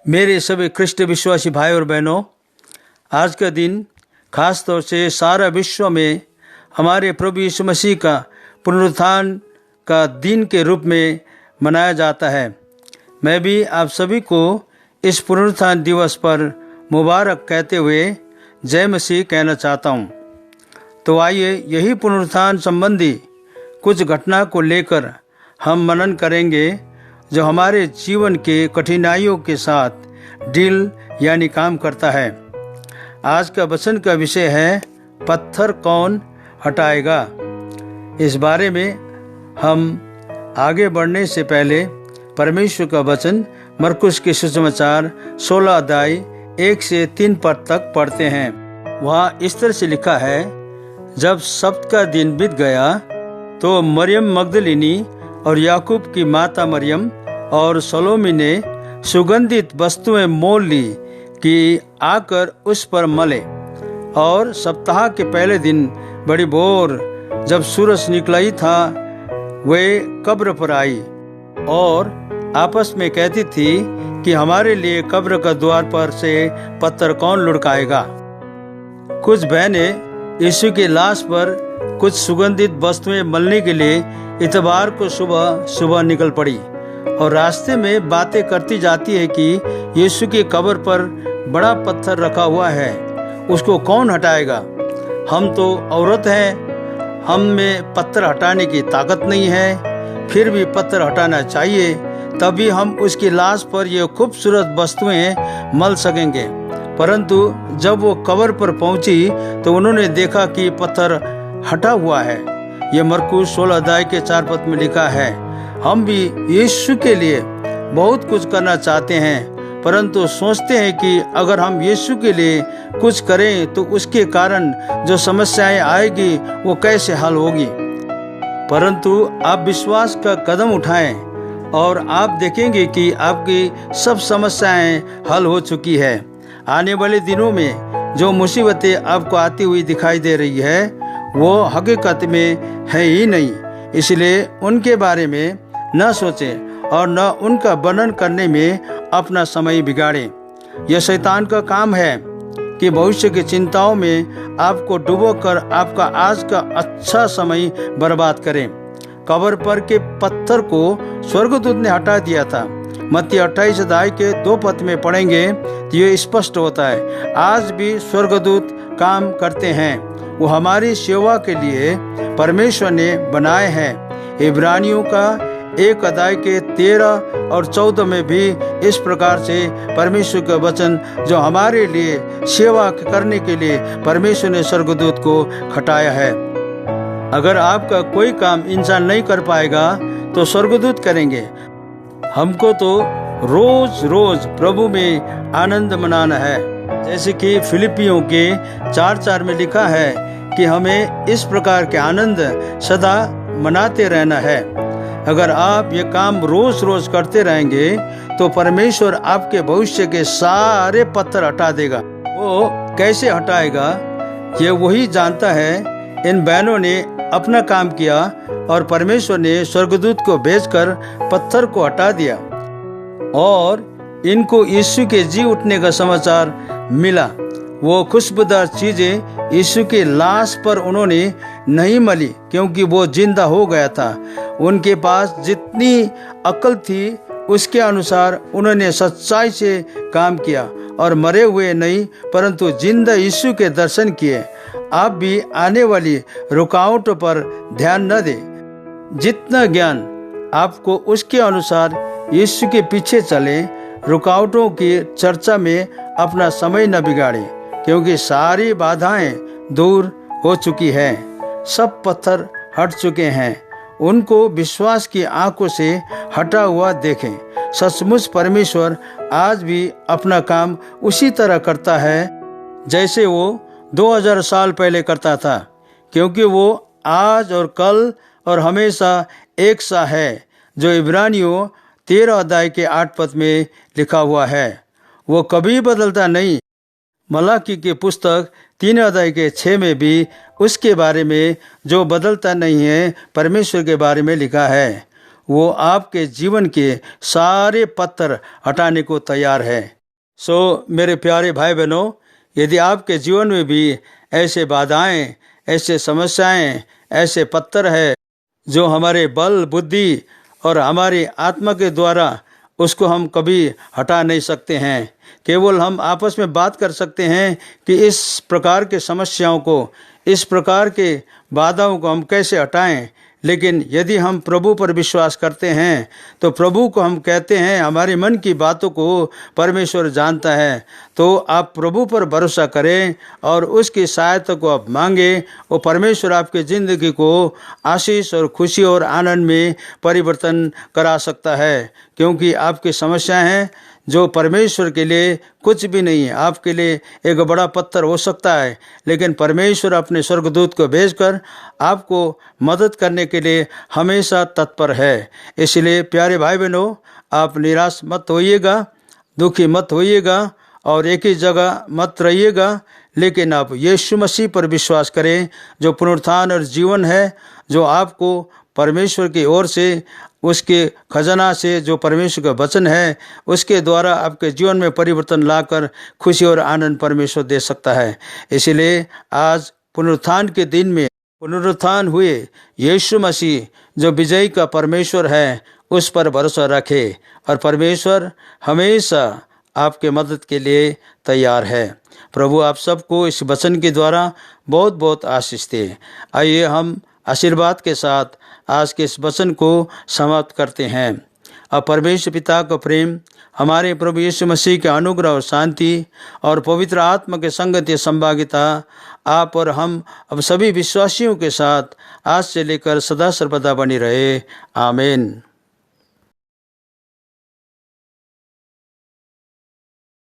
मेरे सभी ख्रिस्ट विश्वासी भाई और बहनों, आज का दिन खास तौर से सारा विश्व में हमारे प्रभु यीशु मसीह का पुनरुत्थान का दिन के रूप में मनाया जाता है। मैं भी आप सभी को इस पुनरुत्थान दिवस पर मुबारक कहते हुए जय मसीह कहना चाहता हूँ। तो आइए यही पुनरुत्थान संबंधी कुछ घटना को लेकर हम मनन करेंगे जो हमारे जीवन के कठिनाइयों के साथ डील यानी काम करता है। आज का वचन का विषय है पत्थर कौन हटाएगा। इस बारे में हम आगे बढ़ने से पहले परमेश्वर का वचन मरकुस के सुसमाचार 16 अध्याय 1 से 3 पद तक पढ़ते हैं। वहाँ इस तरह से लिखा है, जब सब्त का दिन बीत गया तो मरियम मगदलिनी और याकूब की माता मरियम और सलोमी ने सुगंधित वस्तुएं मोल ली कि आकर उस पर मले। और सप्ताह के पहले दिन बड़ी भोर जब सूरज निकला ही था, वे कब्र पर आई और आपस में कहती थी कि हमारे लिए कब्र का द्वार पर से पत्थर कौन लुढ़काएगा। कुछ बहनें यीशु की लाश पर कुछ सुगंधित वस्तुएं मलने के लिए इतवार को सुबह सुबह निकल पड़ी और रास्ते में बातें करती जाती है कि यीशु की कब्र पर बड़ा पत्थर रखा हुआ है, उसको कौन हटाएगा। हम तो औरत हैं, हम में पत्थर हटाने की ताकत नहीं है, फिर भी पत्थर हटाना चाहिए, तभी हम उसकी लाश पर ये खूबसूरत वस्तुएं मल सकेंगे। परंतु जब वो कब्र पर पहुंची तो उन्होंने देखा कि पत्थर हटा हुआ है। ये मरकुस 16 अध्याय के 4 पद में लिखा है। हम भी यीशु के लिए बहुत कुछ करना चाहते हैं, परंतु सोचते हैं कि अगर हम यीशु के लिए कुछ करें तो उसके कारण जो समस्याएं आएगी वो कैसे हल होगी। परंतु आप विश्वास का कदम उठाएं और आप देखेंगे कि आपकी सब समस्याएं हल हो चुकी है। आने वाले दिनों में जो मुसीबतें आपको आती हुई दिखाई दे रही है वो हकीकत में है ही नहीं, इसलिए उनके बारे में न सोचें और न उनका वर्णन करने में अपना समय बिगाड़ें। यह शैतान का काम है कि भविष्य की चिंताओं में आपको डुबोकर आपका आज का अच्छा समय बर्बाद करें। कब्र पर के पत्थर को स्वर्गदूत ने हटा दिया था। मत्ती 28 अध्याय के 2 पद में पढ़ेंगे तो ये स्पष्ट होता है। आज भी स्वर्गदूत काम करते हैं, वो हमारी सेवा के लिए परमेश्वर ने बनाए हैं। इब्रानियों का 1 अध्याय के 13 और 14 में भी इस प्रकार से परमेश्वर का वचन जो हमारे लिए सेवा करने के लिए परमेश्वर ने स्वर्गदूत को खटाया है। अगर आपका कोई काम इंसान नहीं कर पाएगा तो स्वर्गदूत करेंगे। हमको तो रोज रोज प्रभु में आनंद मनाना है, जैसे कि फिलिपियों के 4:4 में लिखा है कि हमें इस प्रकार के आनंद सदा मनाते रहना है। अगर आप ये काम रोज रोज करते रहेंगे तो परमेश्वर आपके भविष्य के सारे पत्थर हटा देगा। वो कैसे हटाएगा ये वही जानता है। इन बहनों ने अपना काम किया और परमेश्वर ने स्वर्गदूत को भेजकर पत्थर को हटा दिया और इनको यीशु के जी उठने का समाचार मिला। वो खुशबूदार चीजें यीशु के लाश पर उन्होंने नहीं मली क्योंकि वो जिंदा हो गया था। उनके पास जितनी अक्ल थी उसके अनुसार उन्होंने सच्चाई से काम किया और मरे हुए नहीं परंतु जिंदा यीशु के दर्शन किए। आप भी आने वाली रुकावटों पर ध्यान न दें। जितना ज्ञान आपको उसके अनुसार यीशु के पीछे चले। रुकावटों की चर्चा में अपना समय न बिगाड़े क्योंकि सारी बाधाएं दूर हो चुकी हैं। सब पत्थर हट चुके हैं। उनको विश्वास की आंखों से हटा हुआ देखें। सचमुच परमेश्वर आज भी अपना काम उसी तरह करता है जैसे वो 2000 साल पहले करता था, क्योंकि वो आज और कल और हमेशा एक सा है, जो इब्रानियों 13 अध्याय के 8 पद में लिखा हुआ है। वो कभी बदलता नहीं। मलाकी की पुस्तक 3 अध्याय के 6 में भी उसके बारे में जो बदलता नहीं है परमेश्वर के बारे में लिखा है। वो आपके जीवन के सारे पत्थर हटाने को तैयार है। सो मेरे प्यारे भाई बहनों, यदि आपके जीवन में भी ऐसे बाधाएं, ऐसे समस्याएं, ऐसे पत्थर है जो हमारे बल, बुद्धि और हमारी आत्मा के द्वारा उसको हम कभी हटा नहीं सकते हैं, केवल हम आपस में बात कर सकते हैं कि इस प्रकार के समस्याओं को, इस प्रकार के बाधाओं को हम कैसे हटाएं। लेकिन यदि हम प्रभु पर विश्वास करते हैं तो प्रभु को हम कहते हैं, हमारे मन की बातों को परमेश्वर जानता है, तो आप प्रभु पर भरोसा करें और उसकी सहायता को आप मांगें। वो परमेश्वर आपकी ज़िंदगी को आशीष और खुशी और आनंद में परिवर्तन करा सकता है, क्योंकि आपकी समस्याएं हैं जो परमेश्वर के लिए कुछ भी नहीं है। आपके लिए एक बड़ा पत्थर हो सकता है, लेकिन परमेश्वर अपने स्वर्गदूत को भेजकर आपको मदद करने के लिए हमेशा तत्पर है। इसलिए प्यारे भाई बहनों, आप निराश मत होइएगा, दुखी मत होइएगा और एक ही जगह मत रहिएगा, लेकिन आप यीशु मसीह पर विश्वास करें जो पुनरुत्थान और जीवन है, जो आपको परमेश्वर की ओर से, उसके खजाना से, जो परमेश्वर का वचन है, उसके द्वारा आपके जीवन में परिवर्तन लाकर खुशी और आनंद परमेश्वर दे सकता है। इसलिए आज पुनरुत्थान के दिन में पुनरुत्थान हुए यीशु मसीह जो विजयी का परमेश्वर है, उस पर भरोसा रखें और परमेश्वर हमेशा आपके मदद के लिए तैयार है। प्रभु आप सबको इस वचन के द्वारा बहुत बहुत आशीष दे। आइए हम आशीर्वाद के साथ आज के इस वचन को समाप्त करते हैं। अब परमेश्वर पिता का प्रेम, हमारे प्रभु यीशु मसीह के अनुग्रह और शांति और पवित्र आत्मा के संगति संभागिता आप और हम अब सभी विश्वासियों के साथ आज से लेकर सदा सर्वदा बनी रहे। आमीन।